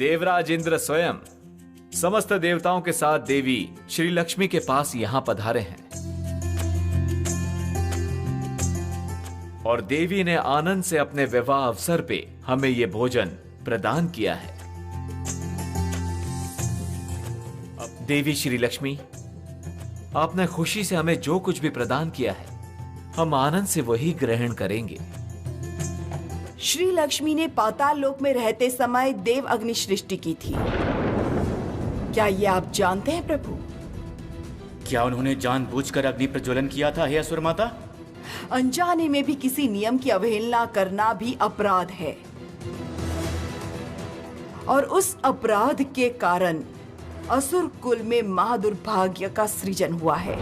देवराज इंद्र स्वयं समस्त देवताओं के साथ देवी श्री लक्ष्मी के पास यहां पधारे हैं और देवी ने आनंद से अपने विवाह अवसर पे हमें यह भोजन प्रदान किया है। अब देवी श्री लक्ष्मी, आपने खुशी से हमें जो कुछ भी प्रदान किया है, हम आनंद से वही ग्रहण करेंगे। श्री लक्ष्मी ने पाताल लोक में रहते समय देव अग्नि सृष्टि की थी। क्या ये आप जानते हैं प्रभु? क्या उन्होंने जानबूझकर अग्नि प्रज्वलन किया था हे असुर माता? अनजाने में भी किसी नियम की अवहेलना करना भी अपराध है और उस अपराध के कारण असुर कुल में महादुर्भाग्य का सृजन हुआ है।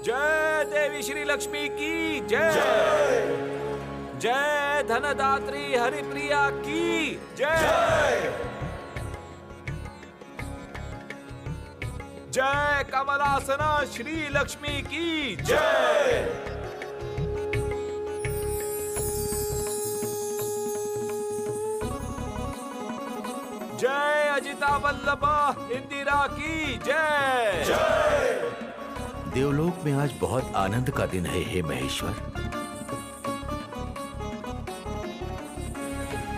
जय देवी श्री लक्ष्मी की जय। जय धनदात्री हरिप्रिया की जय। जय कमलासना श्री लक्ष्मी की जय। जय अजिता वल्लभा इंदिरा की जय। जय। देवलोक में आज बहुत आनंद का दिन है हे महेश्वर।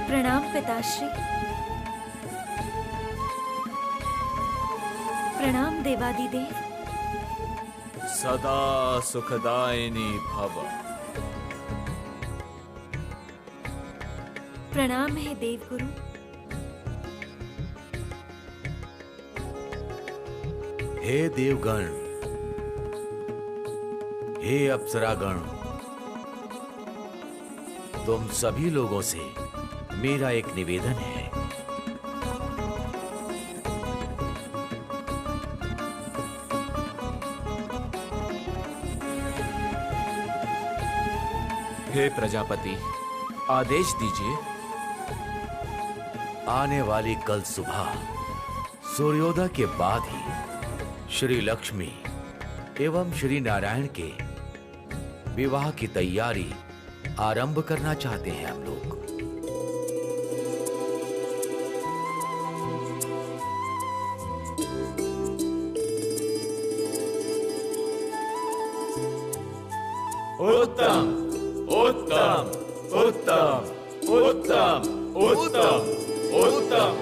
प्रणाम पिताश्री। प्रणाम देवादिदेव। सदा सुखदायिनी भव। प्रणाम है देवगुरु। हे देवगण, हे अप्सरागण, तुम सभी लोगों से मेरा एक निवेदन है। हे प्रजापति, आदेश दीजिए। आने वाली कल सुबह सूर्योदय के बाद ही श्री लक्ष्मी एवं श्री नारायण के विवाह की तैयारी आरंभ करना चाहते हैं हम लोग। उत्तम उत्तम उत्तम उत्तम उत्तम उत्तम।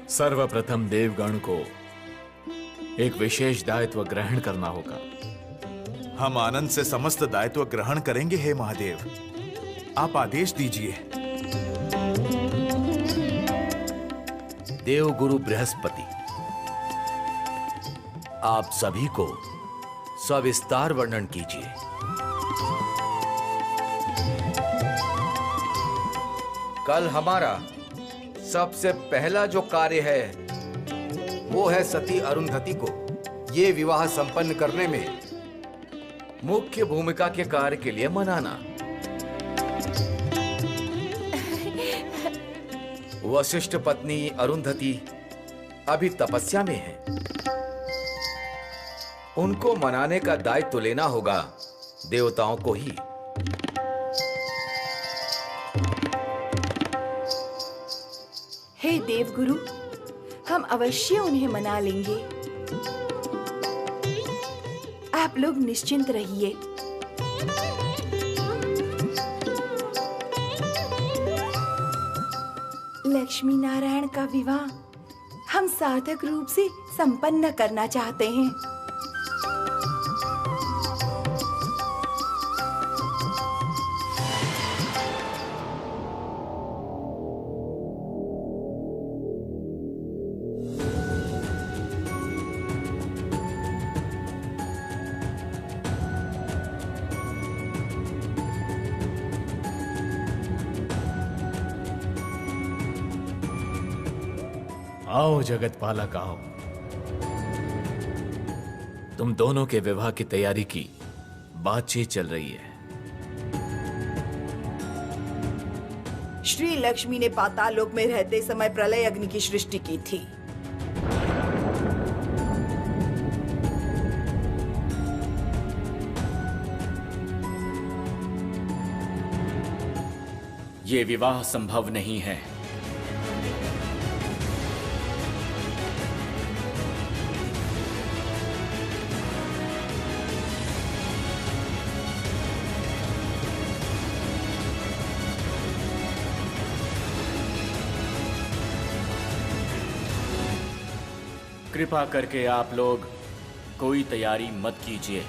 सर्वप्रथम देवगण को एक विशेष दायित्व ग्रहण करना होगा। हम आनंद से समस्त दायित्व ग्रहण करेंगे हे महादेव, आप आदेश दीजिए। देवगुरु बृहस्पति, आप सभी को सविस्तार वर्णन कीजिए। कल हमारा सबसे पहला जो कार्य है वो है सती अरुंधति को ये विवाह संपन्न करने में मुख्य भूमिका के कार्य के लिए मनाना। वशिष्ठ पत्नी अरुंधति अभी तपस्या में है, उनको मनाने का दायित्व लेना होगा देवताओं को ही। हे देवगुरु, हम अवश्य उन्हें मना लेंगे। आप लोग निश्चिंत रहिए। लक्ष्मी नारायण का विवाह हम सार्थक रूप से संपन्न करना चाहते हैं। आओ जगत पालक आओ। तुम दोनों के विवाह की तैयारी की बातचीत चल रही है। श्री लक्ष्मी ने पाताल लोक में रहते समय प्रलय अग्नि की सृष्टि की थी। ये विवाह संभव नहीं है। कृपा करके आप लोग कोई तैयारी मत कीजिए।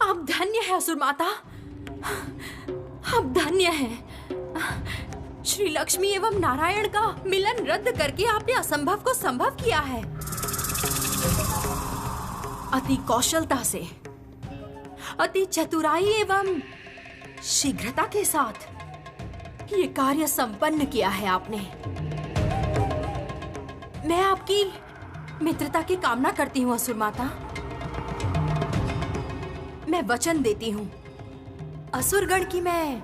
आप धन्य है असुर माता, आप धन्य हैं। श्री लक्ष्मी एवं नारायण का मिलन रद्द करके आपने असंभव को संभव किया है। अति कौशलता से, अति चतुराई एवं शीघ्रता के साथ ये कार्य संपन्न किया है आपने। मैं आपकी मित्रता की कामना करती हूँ असुर माता। मैं वचन देती हूँ, असुरगण की मैं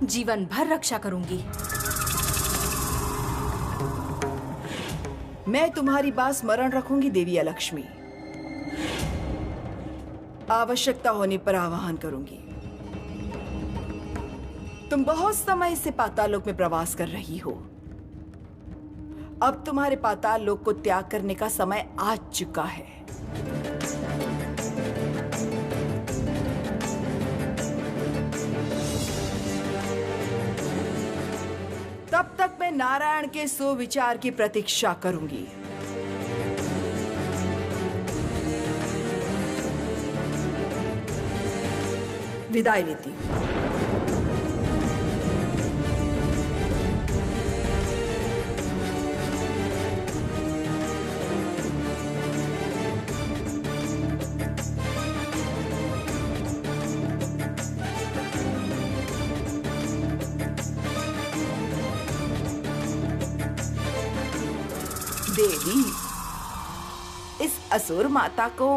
जीवन भर रक्षा करूंगी। मैं तुम्हारी बात स्मरण रखूंगी देवी लक्ष्मी। आवश्यकता होने पर आवाहन करूंगी। तुम बहुत समय से पाताल लोक में प्रवास कर रही हो। अब तुम्हारे पाताल लोक को त्याग करने का समय आ चुका है। तब तक मैं नारायण के सुविचार की प्रतीक्षा करूंगी। विदाई लेती हूं। देवी, इस असुर माता को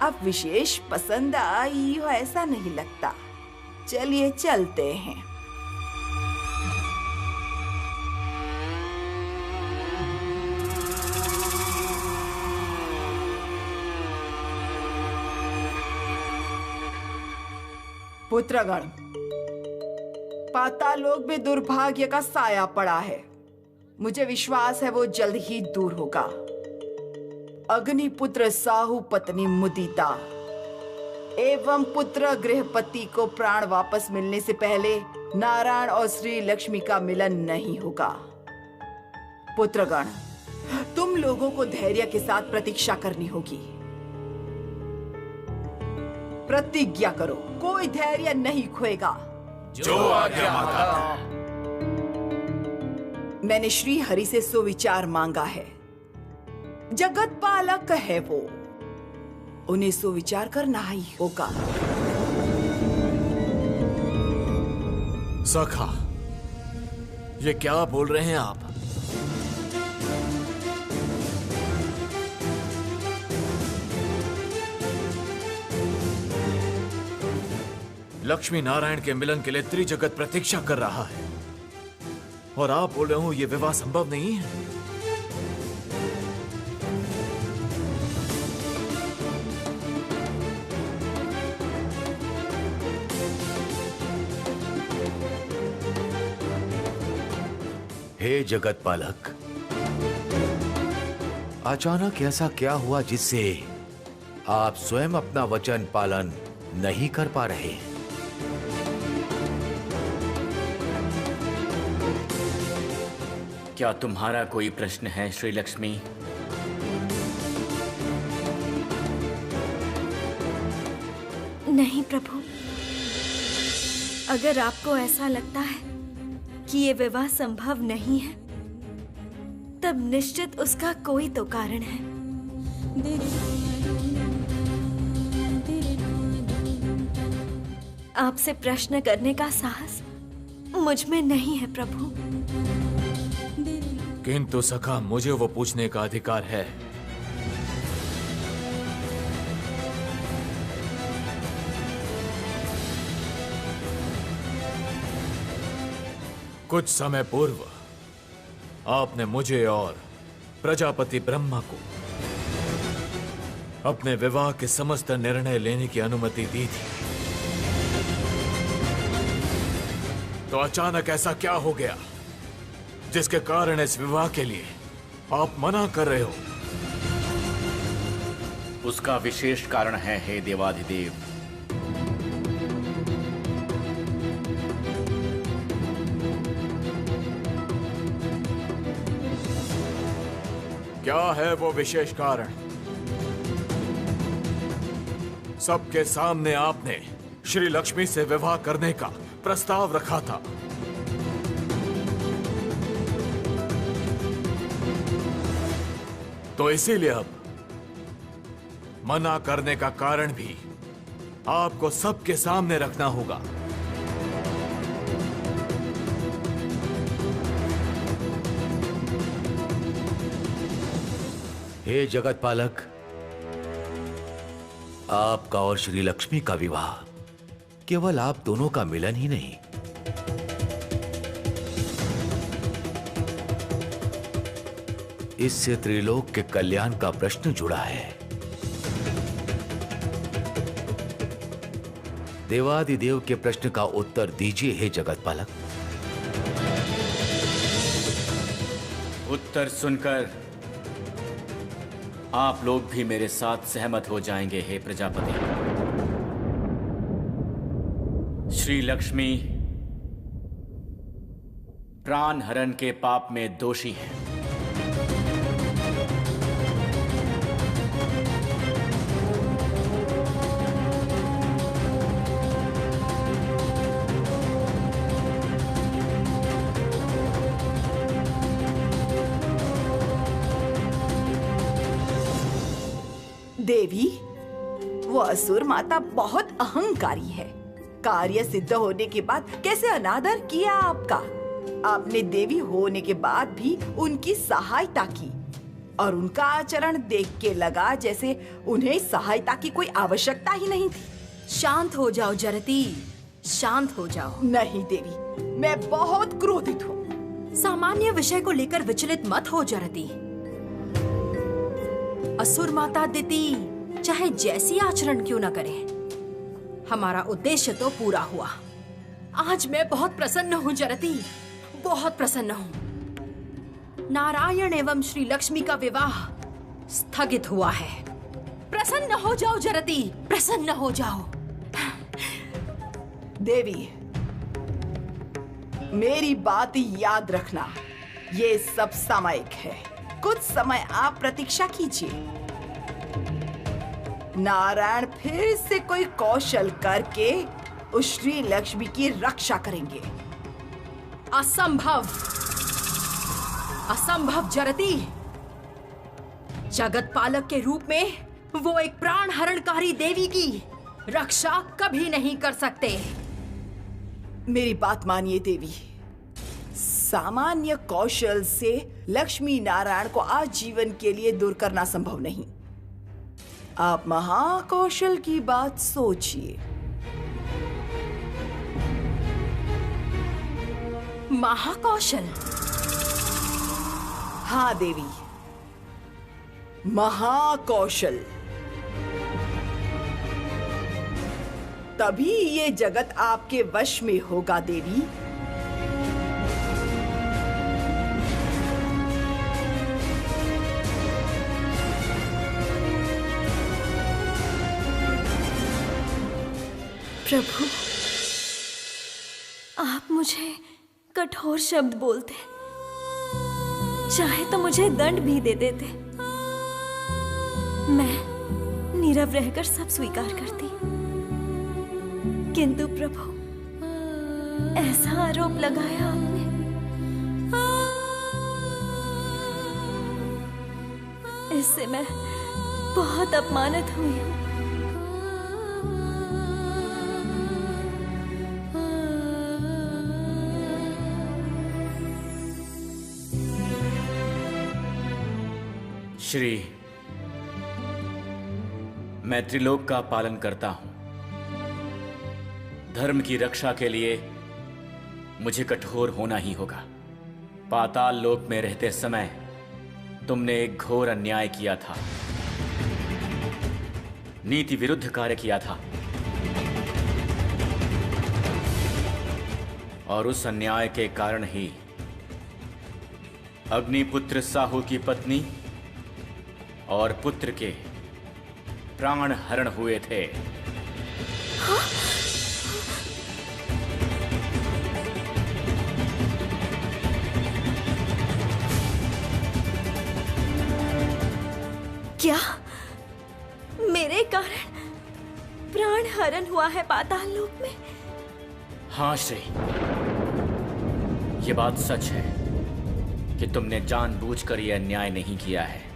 अब विशेष पसंद आई हो ऐसा नहीं लगता। चलिए चलते हैं। पुत्रगण, पाताल लोक में दुर्भाग्य का साया पड़ा है। मुझे विश्वास है वो जल्द ही दूर होगा। अग्निपुत्र साहू पत्नी मुदिता एवं पुत्र गृहपति को प्राण वापस मिलने से पहले नारायण और श्री लक्ष्मी का मिलन नहीं होगा। पुत्रगण, तुम लोगों को धैर्य के साथ प्रतीक्षा करनी होगी। प्रतिज्ञा करो, कोई धैर्य नहीं खोएगा। जो आज्ञा माता। मैंने श्री हरि से सुविचार मांगा है। जगत पालक है वो, उन्हें सुविचार करना ही होगा। सखा, ये क्या बोल रहे हैं आप? लक्ष्मी नारायण के मिलन के लिए त्रिजगत प्रतीक्षा कर रहा है और आप बोल रहे हो ये विवाह संभव नहीं है। हे जगत पालक, अचानक ऐसा क्या हुआ जिससे आप स्वयं अपना वचन पालन नहीं कर पा रहे? क्या तुम्हारा कोई प्रश्न है श्री लक्ष्मी? नहीं प्रभु, अगर आपको ऐसा लगता है कि ये विवाह संभव नहीं है, तब निश्चित उसका कोई तो कारण है। आपसे प्रश्न करने का साहस मुझ में नहीं है प्रभु। किंतु सखा, मुझे वो पूछने का अधिकार है। कुछ समय पूर्व आपने मुझे और प्रजापति ब्रह्मा को अपने विवाह के समस्त निर्णय लेने की अनुमति दी थी। तो अचानक ऐसा क्या हो गया जिसके कारण इस विवाह के लिए आप मना कर रहे हो? उसका विशेष कारण है, हे देवाधिदेव। क्या है वो विशेष कारण? सबके सामने आपने श्री लक्ष्मी से विवाह करने का प्रस्ताव रखा था। तो इसीलिए अब मना करने का कारण भी आपको सबके सामने रखना होगा। हे जगत पालक, आपका और श्री लक्ष्मी का विवाह केवल आप दोनों का मिलन ही नहीं, इससे त्रिलोक के कल्याण का प्रश्न जुड़ा है। देवादिदेव के प्रश्न का उत्तर दीजिए हे जगत पालक। उत्तर सुनकर आप लोग भी मेरे साथ सहमत हो जाएंगे, हे प्रजापति। श्री लक्ष्मी प्राण हरण के पाप में दोषी है। देवी, वो असुर माता बहुत अहंकारी है। कार्य सिद्ध होने के बाद कैसे अनादर किया आपका। आपने देवी होने के बाद भी उनकी सहायता की और उनका आचरण देख के लगा जैसे उन्हें सहायता की कोई आवश्यकता ही नहीं थी। शांत हो जाओ जरती, शांत हो जाओ। नहीं देवी, मैं बहुत क्रोधित हूँ। सामान्य विषय को लेकर विचलित मत हो जरती। असुर माता दिति चाहे जैसी आचरण क्यों न करे, हमारा उद्देश्य तो पूरा हुआ। आज मैं बहुत प्रसन्न हूँ जरती, बहुत प्रसन्न हूँ। नारायण एवं श्री लक्ष्मी का विवाह स्थगित हुआ है। प्रसन्न हो जाओ जरती, प्रसन्न हो जाओ। देवी, मेरी बात याद रखना, ये सब सामयिक है। कुछ समय आप प्रतीक्षा कीजिए। नारायण फिर से कोई कौशल करके उस श्री लक्ष्मी की रक्षा करेंगे। असंभव, असंभव जरती। जगत पालक के रूप में वो एक प्राण हरणकारी देवी की रक्षा कभी नहीं कर सकते। मेरी बात मानिए देवी, सामान्य कौशल से लक्ष्मी नारायण को आजीवन के लिए दूर करना संभव नहीं। आप महाकौशल की बात सोचिए। महाकौशल? हाँ देवी, महाकौशल। तभी ये जगत आपके वश में होगा देवी। प्रभु, आप मुझे कठोर शब्द बोलते, चाहे तो मुझे दंड भी दे देते, मैं नीरव रहकर सब स्वीकार करती। किंतु प्रभु, ऐसा आरोप लगाया आपने, इससे मैं बहुत अपमानित हुई हूँ। श्री, मैं त्रिलोक का पालन करता हूं। धर्म की रक्षा के लिए मुझे कठोर होना ही होगा। पाताल लोक में रहते समय तुमने एक घोर अन्याय किया था, नीति विरुद्ध कार्य किया था, और उस अन्याय के कारण ही अग्निपुत्र साहू की पत्नी और पुत्र के प्राण हरण हुए थे। क्या मेरे कारण प्राण हरण हुआ है पाताल लोक में? हाँ श्री, ये बात सच है कि तुमने जानबूझकर यह अन्याय नहीं किया है,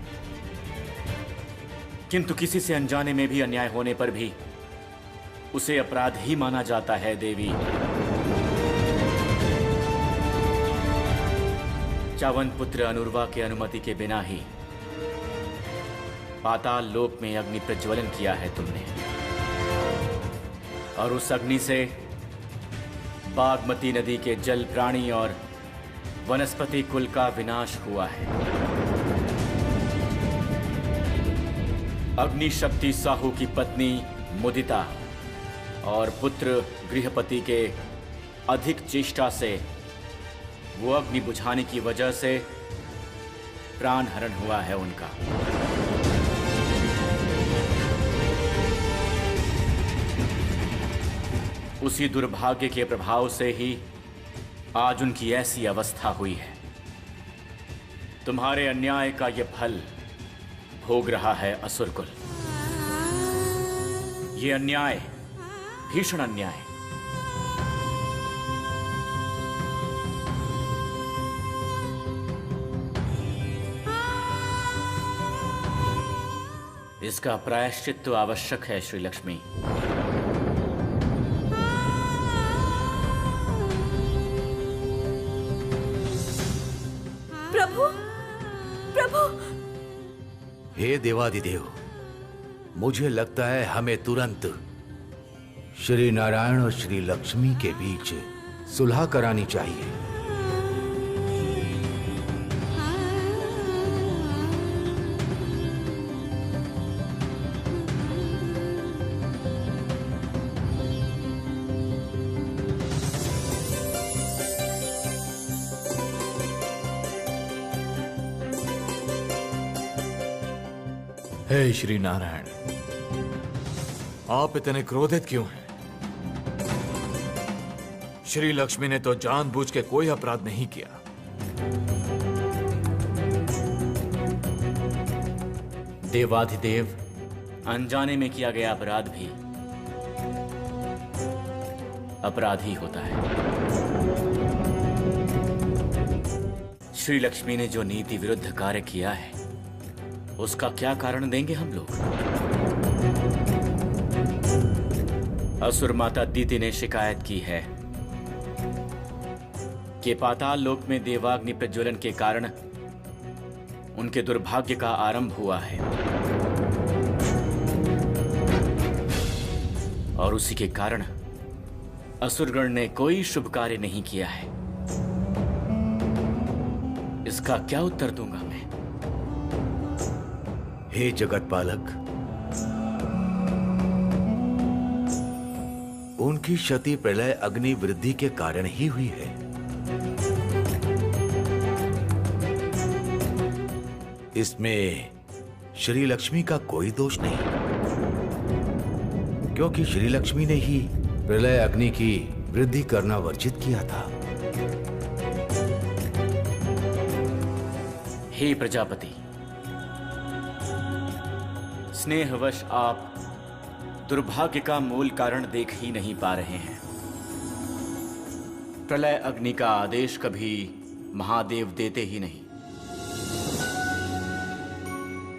किंतु किसी से अनजाने में भी अन्याय होने पर भी उसे अपराध ही माना जाता है देवी। चावन पुत्र अनुर्वा के अनुमति के बिना ही पाताल लोक में अग्नि प्रज्वलन किया है तुमने, और उस अग्नि से बागमती नदी के जल प्राणी और वनस्पति कुल का विनाश हुआ है। अग्नि शक्ति साहू की पत्नी मुदिता और पुत्र गृहपति के अधिक चेष्टा से वो अग्नि बुझाने की वजह से प्राण हरण हुआ है उनका। उसी दुर्भाग्य के प्रभाव से ही आज उनकी ऐसी अवस्था हुई है। तुम्हारे अन्याय का यह फल भोग रहा है असुरकुल। ये अन्याय भीषण अन्याय, इसका प्रायश्चित तो आवश्यक है श्री लक्ष्मी। हे देवादिदेव, मुझे लगता है हमें तुरंत श्री नारायण और श्री लक्ष्मी के बीच सुलह करानी चाहिए। हे श्री नारायण, आप इतने क्रोधित क्यों हैं? श्री लक्ष्मी ने तो जानबूझ के कोई अपराध नहीं किया। देवाधिदेव, अनजाने में किया गया अपराध भी अपराध ही होता है। श्री लक्ष्मी ने जो नीति विरुद्ध कार्य किया है उसका क्या कारण देंगे हम लोग? असुर माता दीति ने शिकायत की है कि पाताल लोक में देवाग्नि प्रज्वलन के कारण उनके दुर्भाग्य का आरंभ हुआ है, और उसी के कारण असुरगण ने कोई शुभ कार्य नहीं किया है। इसका क्या उत्तर दूंगा मैं? हे जगत पालक, उनकी क्षति प्रलय अग्नि वृद्धि के कारण ही हुई है। इसमें श्री लक्ष्मी का कोई दोष नहीं, क्योंकि श्री लक्ष्मी ने ही प्रलय अग्नि की वृद्धि करना वर्जित किया था। हे प्रजापति, स्नेहवश आप दुर्भाग्य का मूल कारण देख ही नहीं पा रहे हैं। प्रलय अग्नि का आदेश कभी महादेव देते ही नहीं।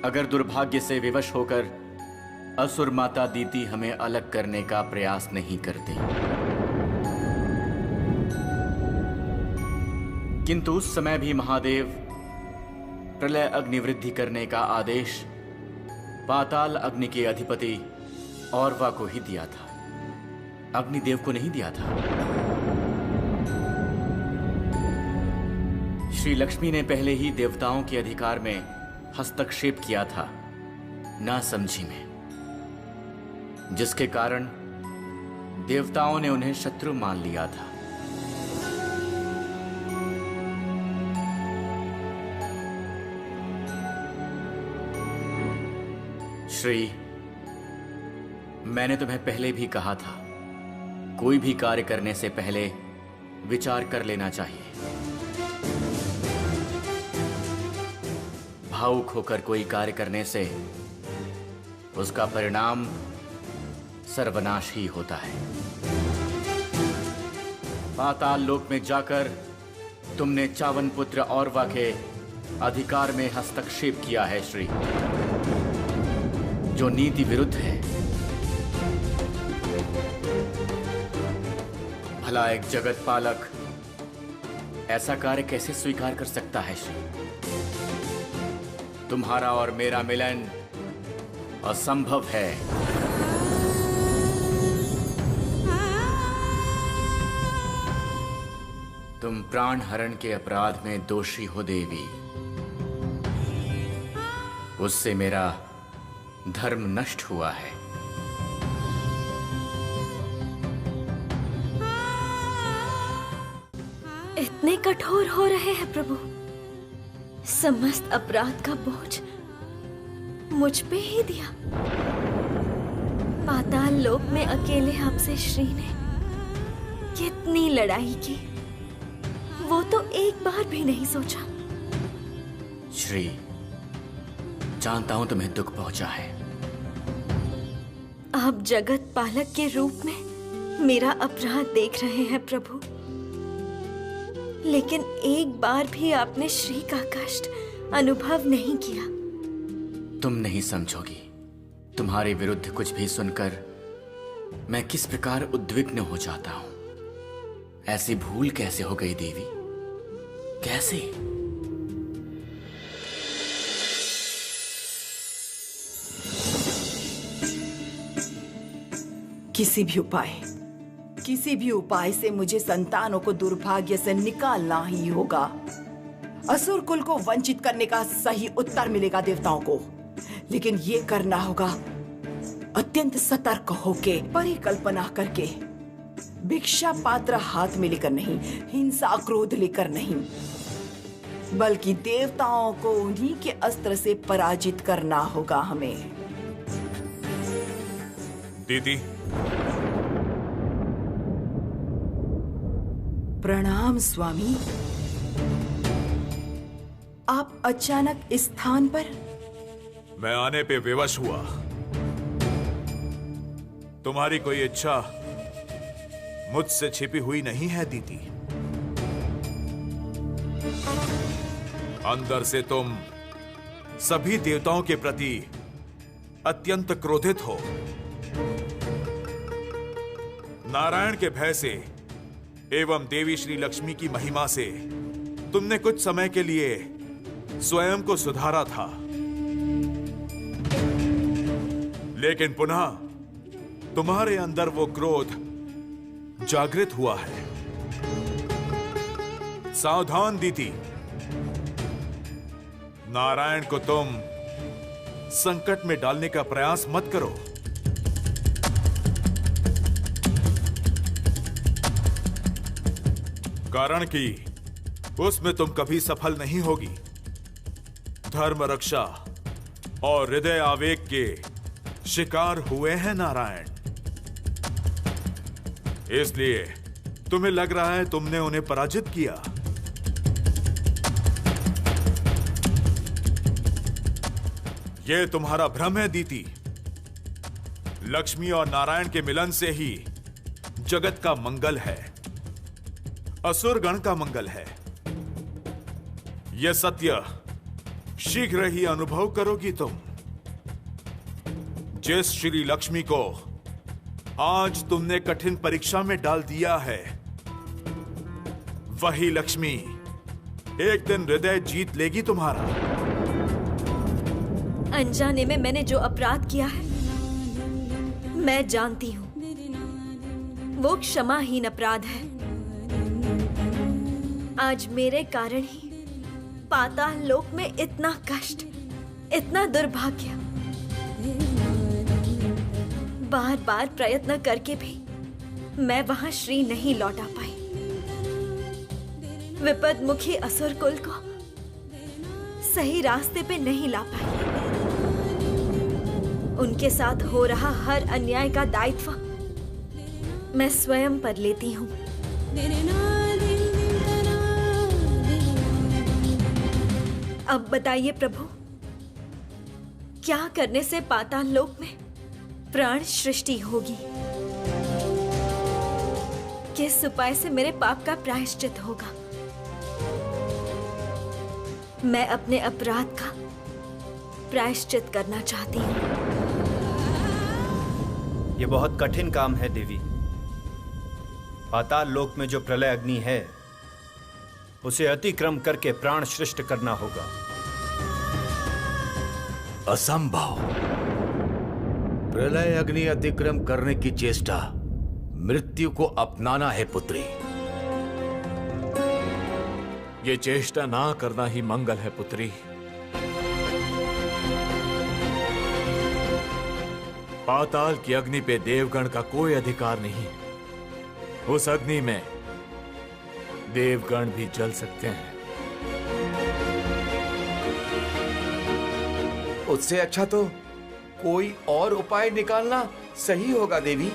अगर दुर्भाग्य से विवश होकर असुर माता दीति हमें अलग करने का प्रयास नहीं करती, किंतु उस समय भी महादेव प्रलय अग्निवृद्धि करने का आदेश पाताल अग्नि के अधिपति औरवा को ही दिया था, अग्निदेव को नहीं दिया था। श्री लक्ष्मी ने पहले ही देवताओं के अधिकार में हस्तक्षेप किया था, ना समझी में, जिसके कारण देवताओं ने उन्हें शत्रु मान लिया था। श्री, मैंने तुम्हें पहले भी कहा था, कोई भी कार्य करने से पहले विचार कर लेना चाहिए। भावुक होकर कोई कार्य करने से उसका परिणाम सर्वनाश ही होता है। पाताल लोक में जाकर तुमने चावन पुत्र औरवा के अधिकार में हस्तक्षेप किया है श्री, जो नीति विरुद्ध है। भला एक जगत पालक ऐसा कार्य कैसे स्वीकार कर सकता है श्री? तुम्हारा और मेरा मिलन असंभव है। तुम प्राण हरण के अपराध में दोषी हो देवी, उससे मेरा धर्म नष्ट हुआ है। इतने कठोर हो रहे हैं प्रभु, समस्त अपराध का बोझ मुझ पे ही दिया। पाताल लोक में अकेले हमसे श्री ने कितनी लड़ाई की, वो तो एक बार भी नहीं सोचा। श्री, जानता हूं तुम्हें दुख पहुंचा है। आप जगत पालक के रूप में मेरा अपराध देख रहे हैं प्रभु, लेकिन एक बार भी आपने श्री का कष्ट अनुभव नहीं किया। तुम नहीं समझोगी, तुम्हारे विरुद्ध कुछ भी सुनकर मैं किस प्रकार उद्विग्न हो जाता हूं। ऐसी भूल कैसे हो गई देवी? कैसे? किसी भी उपाय से मुझे संतानों को दुर्भाग्य से निकालना ही होगा। असुर कुल को वंचित करने का सही उत्तर मिलेगा देवताओं को, लेकिन ये करना होगा अत्यंत सतर्क होके, परिकल्पना करके, भिक्षा पात्र हाथ में लेकर नहीं, हिंसा क्रोध लेकर नहीं, बल्कि देवताओं को उन्हीं के अस्त्र से पराजित करना होगा हमें। दीदी, प्रणाम स्वामी। आप अचानक इस स्थान पर? मैं आने पे विवश हुआ। तुम्हारी कोई इच्छा मुझसे छिपी हुई नहीं है दीदी। अंदर से तुम सभी देवताओं के प्रति अत्यंत क्रोधित हो। नारायण के भय से एवं देवी श्री लक्ष्मी की महिमा से तुमने कुछ समय के लिए स्वयं को सुधारा था, लेकिन पुनः तुम्हारे अंदर वो क्रोध जागृत हुआ है। सावधान दीदी, नारायण को तुम संकट में डालने का प्रयास मत करो। कारण कि उसमें तुम कभी सफल नहीं होगी। धर्म रक्षा और हृदय आवेग के शिकार हुए हैं नारायण, इसलिए तुम्हें लग रहा है तुमने उन्हें पराजित किया। यह तुम्हारा भ्रम है दीदी। लक्ष्मी और नारायण के मिलन से ही जगत का मंगल है, असुर गण का मंगल है। यह सत्य शीघ्र ही अनुभव करोगी तुम। जिस श्री लक्ष्मी को आज तुमने कठिन परीक्षा में डाल दिया है, वही लक्ष्मी एक दिन हृदय जीत लेगी तुम्हारा। अनजाने में मैंने जो अपराध किया है, मैं जानती हूँ वो क्षमाहीन अपराध है। आज मेरे कारण ही पाताल लोक में इतना कष्ट, इतना दुर्भाग्य, बार बार प्रयत्न करके भी मैं वहां श्री नहीं लौटा पाई। विपदमुखी असुर कुल को सही रास्ते पे नहीं ला पाई। उनके साथ हो रहा हर अन्याय का दायित्व मैं स्वयं पर लेती हूँ। अब बताइए प्रभु, क्या करने से पाताल लोक में प्राण सृष्टि होगी? किस उपाय से मेरे पाप का प्रायश्चित होगा? मैं अपने अपराध का प्रायश्चित करना चाहती हूँ। ये बहुत कठिन काम है देवी। पाताल लोक में जो प्रलय अग्नि है उसे अतिक्रम करके प्राण सृष्ट करना होगा। असंभव। प्रलय अग्नि अतिक्रम करने की चेष्टा मृत्यु को अपनाना है पुत्री। ये चेष्टा ना करना ही मंगल है पुत्री। पाताल की अग्नि पे देवगण का कोई अधिकार नहीं। उस अग्नि में देवगण भी जल सकते हैं। उससे अच्छा तो कोई और उपाय निकालना सही होगा देवी।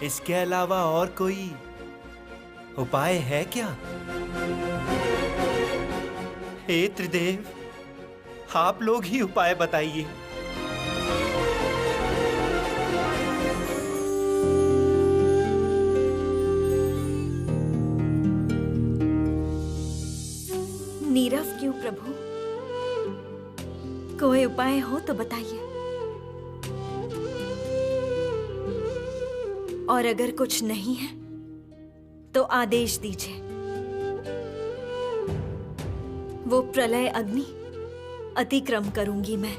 इसके अलावा और कोई उपाय है क्या? हे त्रिदेव, आप लोग ही उपाय बताइए। नीरव क्यों प्रभु? कोई उपाय हो तो बताइए। और अगर कुछ नहीं है तो आदेश दीजिए। वो प्रलय अग्नि अतिक्रम करूंगी मैं।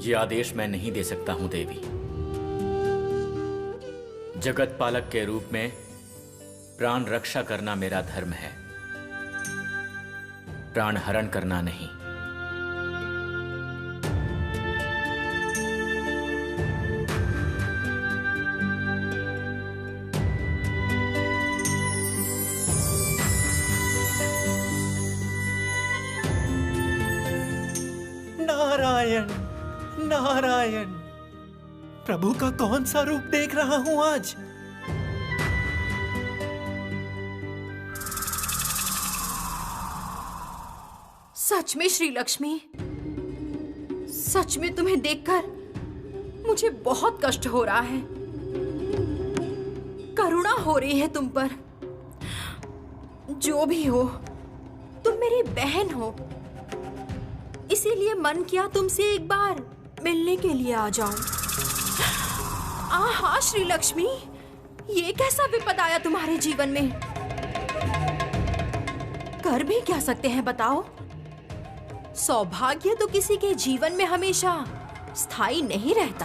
ये आदेश मैं नहीं दे सकता हूं देवी। जगत पालक के रूप में प्राण रक्षा करना मेरा धर्म है, प्राण हरण करना नहीं। नारायण नारायण, प्रभु का कौन सा रूप देख रहा हूं आज? सच में श्री लक्ष्मी, सच में तुम्हें देखकर मुझे बहुत कष्ट हो रहा है। करुणा हो रही है तुम पर। जो भी हो, तुम मेरी बहन हो, इसीलिए मन किया तुमसे एक बार मिलने के लिए आ जाऊं। आहा श्री लक्ष्मी, ये कैसा विपद आया तुम्हारे जीवन में? कर भी क्या सकते हैं बताओ? सौभाग्य तो किसी के जीवन में हमेशा स्थायी नहीं रहता।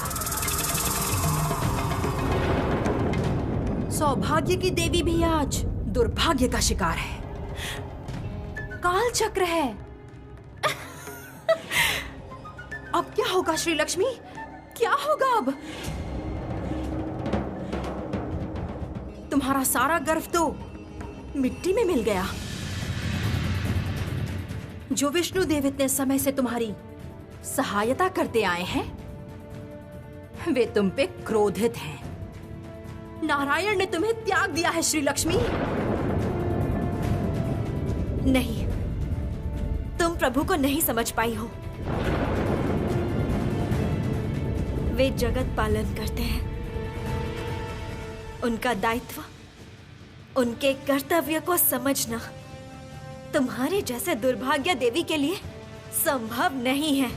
सौभाग्य की देवी भी आज दुर्भाग्य का शिकार है। काल चक्र है। अब क्या होगा श्री लक्ष्मी? क्या होगा अब? तुम्हारा सारा गर्व तो मिट्टी में मिल गया। जो विष्णुदेव इतने समय से तुम्हारी सहायता करते आए हैं, वे तुम पे क्रोधित हैं। नारायण ने तुम्हें त्याग दिया है श्री लक्ष्मी। नहीं, तुम प्रभु को नहीं समझ पाई हो। वे जगत पालन करते हैं। उनका दायित्व, उनके कर्तव्य को समझना तुम्हारे जैसे दुर्भाग्य देवी के लिए संभव नहीं है।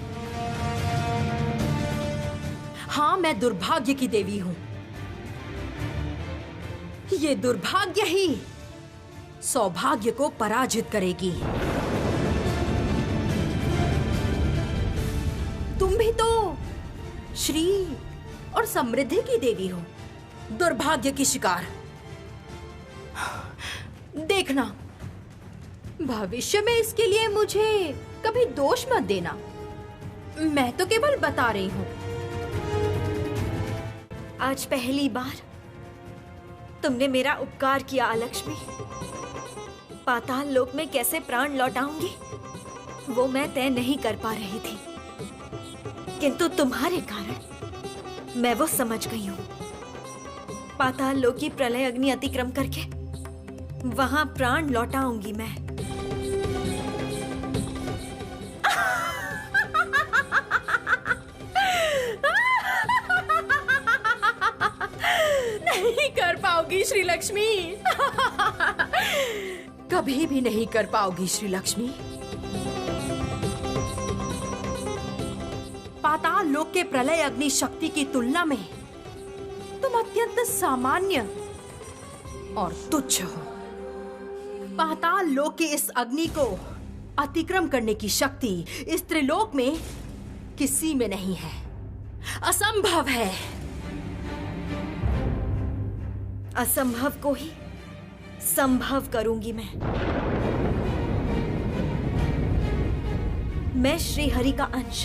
हाँ, मैं दुर्भाग्य की देवी हूं। ये दुर्भाग्य ही सौभाग्य को पराजित करेगी। तुम भी तो श्री और समृद्धि की देवी हो, दुर्भाग्य की शिकार। देखना, भविष्य में इसके लिए मुझे कभी दोष मत देना। मैं तो केवल बता रही हूँ। आज पहली बार तुमने मेरा उपकार किया अलक्ष्मी। पाताल लोक में कैसे प्राण लौटाऊंगी वो मैं तय नहीं कर पा रही थी, किंतु तुम्हारे कारण मैं वो समझ गई हूँ। पाताल लोक की प्रलय अग्नि अतिक्रम करके वहां प्राण लौटाऊंगी मैं। नहीं कर पाओगी श्री लक्ष्मी। कभी भी नहीं कर पाओगी श्री लक्ष्मी। पाताल लोक के प्रलय अग्नि शक्ति की तुलना में तुम अत्यंत सामान्य और तुच्छ हो। पाताल लोक की इस अग्नि को अतिक्रम करने की शक्ति इस त्रिलोक में किसी में नहीं है, असंभव है। असंभव को ही संभव करूंगी मैं श्री हरि का अंश।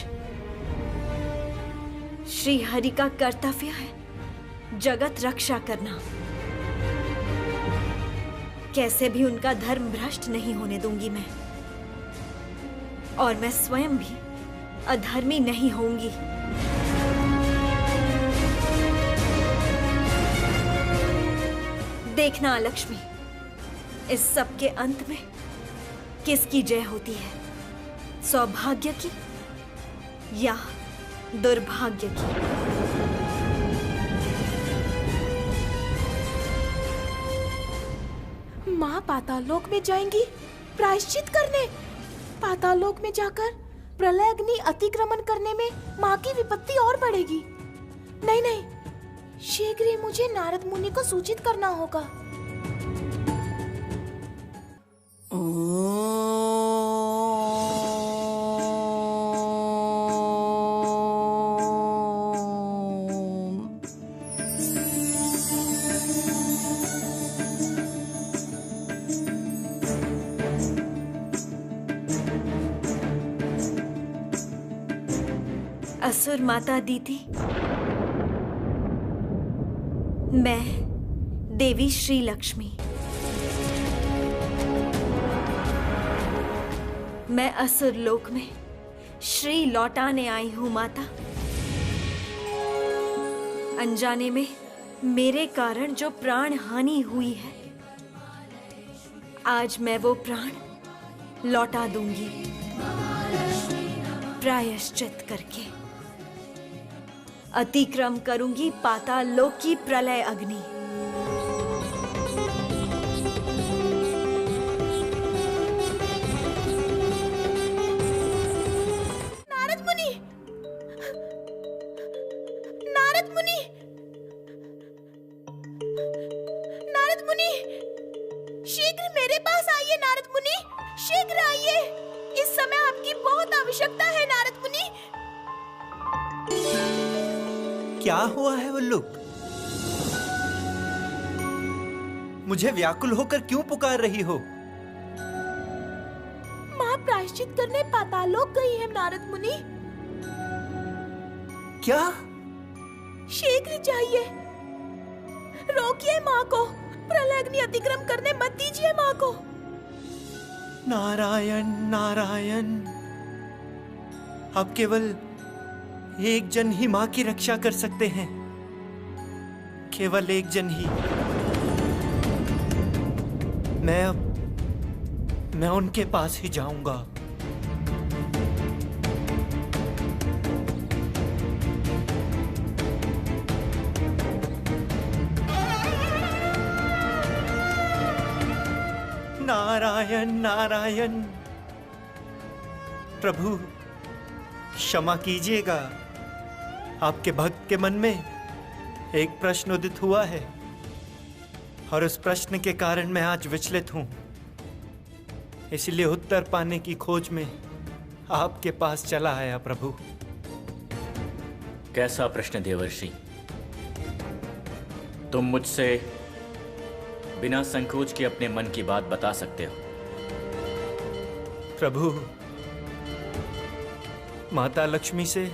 श्री हरि का कर्तव्य है जगत रक्षा करना। कैसे भी उनका धर्म भ्रष्ट नहीं होने दूंगी मैं, और मैं स्वयं भी अधर्मी नहीं होंगी। देखना लक्ष्मी, इस सब के अंत में किसकी जय होती है, सौभाग्य की या दुर्भाग्य की। माँ पाताललोक में जाएंगी प्रायश्चित करने। पाताललोक में जाकर प्रलय अग्नि अतिक्रमण करने में माँ की विपत्ति और बढ़ेगी। नहीं नहीं, शीघ्र ही मुझे नारद मुनि को सूचित करना होगा। असुर माता दीदी, मैं देवी श्री लक्ष्मी, मैं असुर लोक में श्री लौटाने आई हूँ माता। अनजाने में मेरे कारण जो प्राण हानि हुई है, आज मैं वो प्राण लौटा दूंगी प्रायश्चित करके। अतिक्रम करूंगी पाताल लोक की प्रलय अग्नि। नारद मुनि, नारद मुनि, नारद मुनि, शीघ्र मेरे पास आइए। नारद मुनि, शीघ्र आइए। इस समय आपकी बहुत आवश्यकता है नारद मुनि। क्या हुआ है उल्लूक? मुझे व्याकुल होकर क्यों पुकार रही हो? माँ प्रायश्चित करने पाताललोक गई है नारद मुनि। क्या? शीघ्र जाइए, रोकिए माँ को। प्रलय अग्नि अतिक्रम करने मत दीजिए माँ को। नारायण नारायण, अब केवल एक जन ही माँ की रक्षा कर सकते हैं, केवल एक जन ही। मैं उनके पास ही जाऊंगा। नारायण नारायण, प्रभु क्षमा कीजिएगा। आपके भक्त के मन में एक प्रश्न उदित हुआ है और उस प्रश्न के कारण मैं आज विचलित हूं। इसलिए उत्तर पाने की खोज में आपके पास चला आया प्रभु। कैसा प्रश्न देवर्षि? तुम मुझसे बिना संकोच के अपने मन की बात बता सकते हो। प्रभु, माता लक्ष्मी से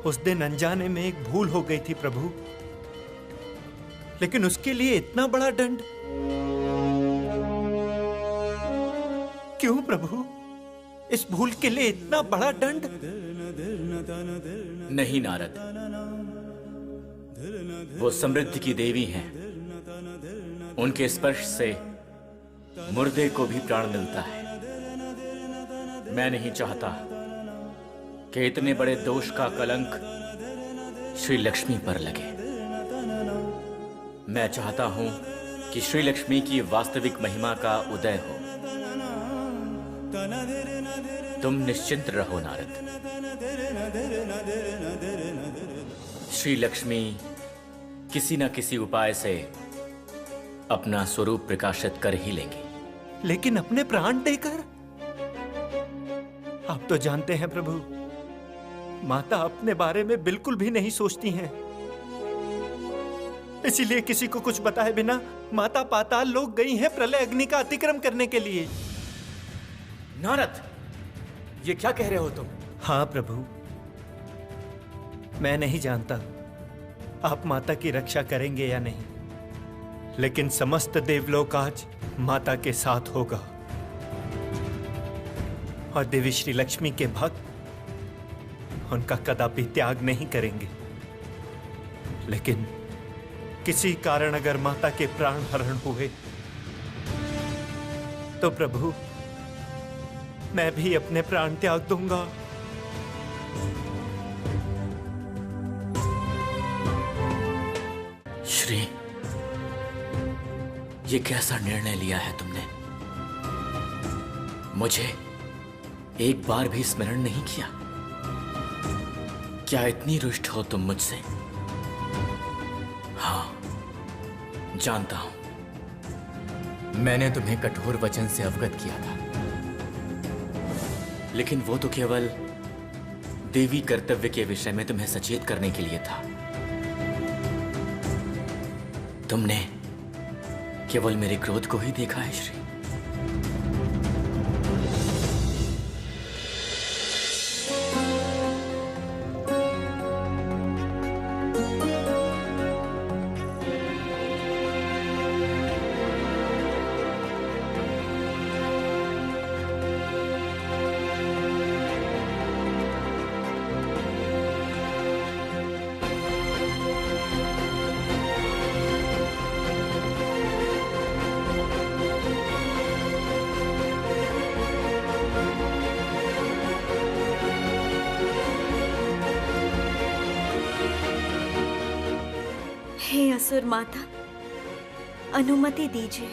उस दिन अनजाने में एक भूल हो गई थी प्रभु, लेकिन उसके लिए इतना बड़ा दंड क्यों प्रभु? इस भूल के लिए इतना बड़ा दंड? नहीं नारद, वो समृद्धि की देवी हैं। उनके स्पर्श से मुर्दे को भी प्राण मिलता है। मैं नहीं चाहता कि इतने बड़े दोष का कलंक श्री लक्ष्मी पर लगे। मैं चाहता हूं कि श्री लक्ष्मी की वास्तविक महिमा का उदय हो। तुम निश्चिंत रहो नारद। श्री लक्ष्मी किसी न किसी उपाय से अपना स्वरूप प्रकाशित कर ही लेंगी। लेकिन अपने प्राण देकर? आप तो जानते हैं प्रभु, माता अपने बारे में बिल्कुल भी नहीं सोचती हैं। इसीलिए किसी को कुछ बताए बिना माता पाताल लोक गई हैं प्रलय अग्नि का अतिक्रम करने के लिए। नारद, ये क्या कह रहे हो तुम? हाँ प्रभु, मैं नहीं जानता आप माता की रक्षा करेंगे या नहीं, लेकिन समस्त देवलोक आज माता के साथ होगा और देवी श्री लक्ष्मी के भक्त उनका कदापि त्याग नहीं करेंगे। लेकिन किसी कारण अगर माता के प्राण हरण हुए तो प्रभु, मैं भी अपने प्राण त्याग दूंगा। श्री, ये कैसा निर्णय लिया है तुमने? मुझे एक बार भी स्मरण नहीं किया। क्या इतनी रुष्ट हो तुम मुझसे? हाँ, जानता हूं। मैंने तुम्हें कठोर वचन से अवगत किया था, लेकिन वो तो केवल देवी कर्तव्य के विषय में तुम्हें सचेत करने के लिए था। तुमने केवल मेरे क्रोध को ही देखा है श्री। हे असुर माता, अनुमति दीजिए।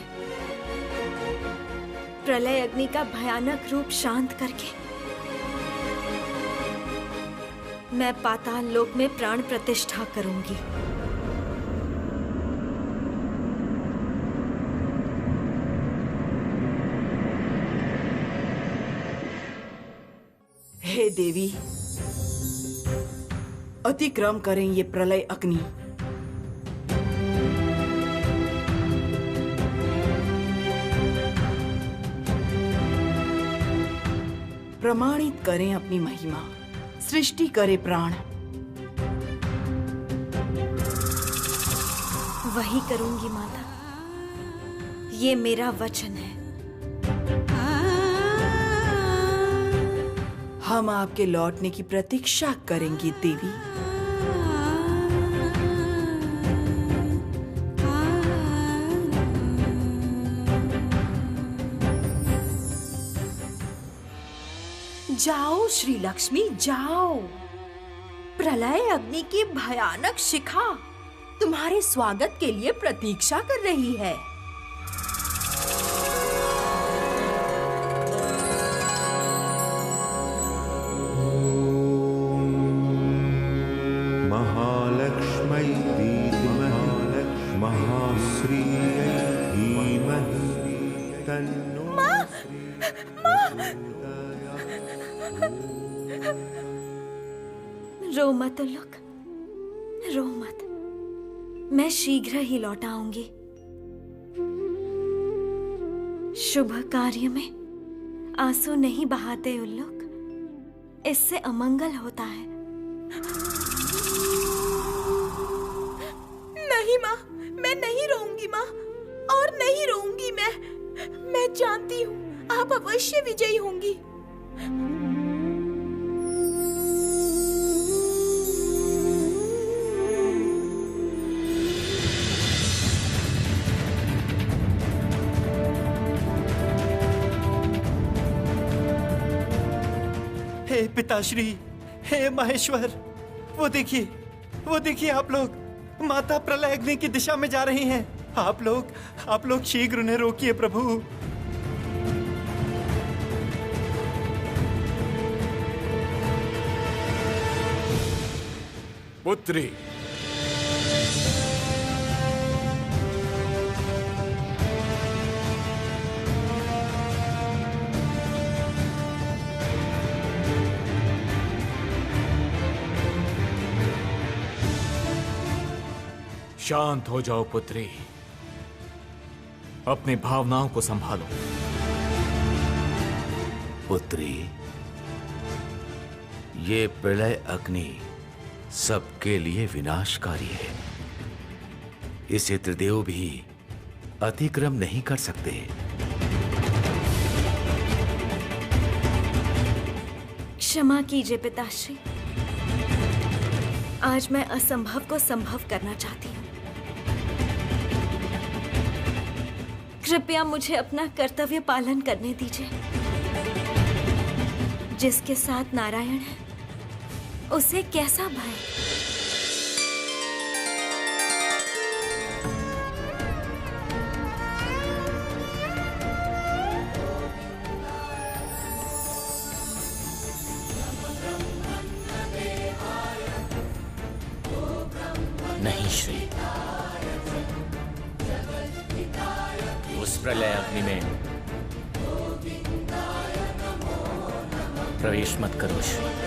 प्रलय अग्नि का भयानक रूप शांत करके मैं पाताल लोक में प्राण प्रतिष्ठा करूंगी। हे देवी, अतिक्रम करें ये प्रलय अग्नि। प्रमाणित करें अपनी महिमा, सृष्टि करे प्राण। वही करूंगी माता, ये मेरा वचन है। हम आपके लौटने की प्रतीक्षा करेंगे देवी। जाओ श्री लक्ष्मी, जाओ। प्रलय अग्नि की भयानक शिखा तुम्हारे स्वागत के लिए प्रतीक्षा कर रही है। महालक्ष्मै धीमहि महाश्रीयै धीमहि तन्नो रो मत उल्लुक, रो मत। मैं शीघ्र ही लौट आऊंगी। शुभ कार्य में आंसू नहीं बहाते उल्लुक, इससे अमंगल होता है। नहीं माँ, मैं नहीं रोऊंगी माँ, और नहीं रोऊंगी मैं जानती हूँ आप अवश्य विजयी होंगी। हे पिताश्री, हे महेश्वर, वो देखिए आप लोग माता प्रलयाग्नि की दिशा में जा रही हैं। आप लोग शीघ्र उन्हें रोकिए प्रभु। पुत्री, शांत हो जाओ पुत्री, अपनी भावनाओं को संभालो। पुत्री, ये प्रलय अग्नि सबके लिए विनाशकारी है। इसे त्रिदेव भी अतिक्रम नहीं कर सकते। क्षमा कीजिए पिताश्री, आज मैं असंभव को संभव करना चाहती हूँ। कृपया मुझे अपना कर्तव्य पालन करने दीजिए। जिसके साथ नारायण है, उसे कैसा भय। नहीं श्री, उस प्रलय अग्नि में प्रवेश मत करो श्री।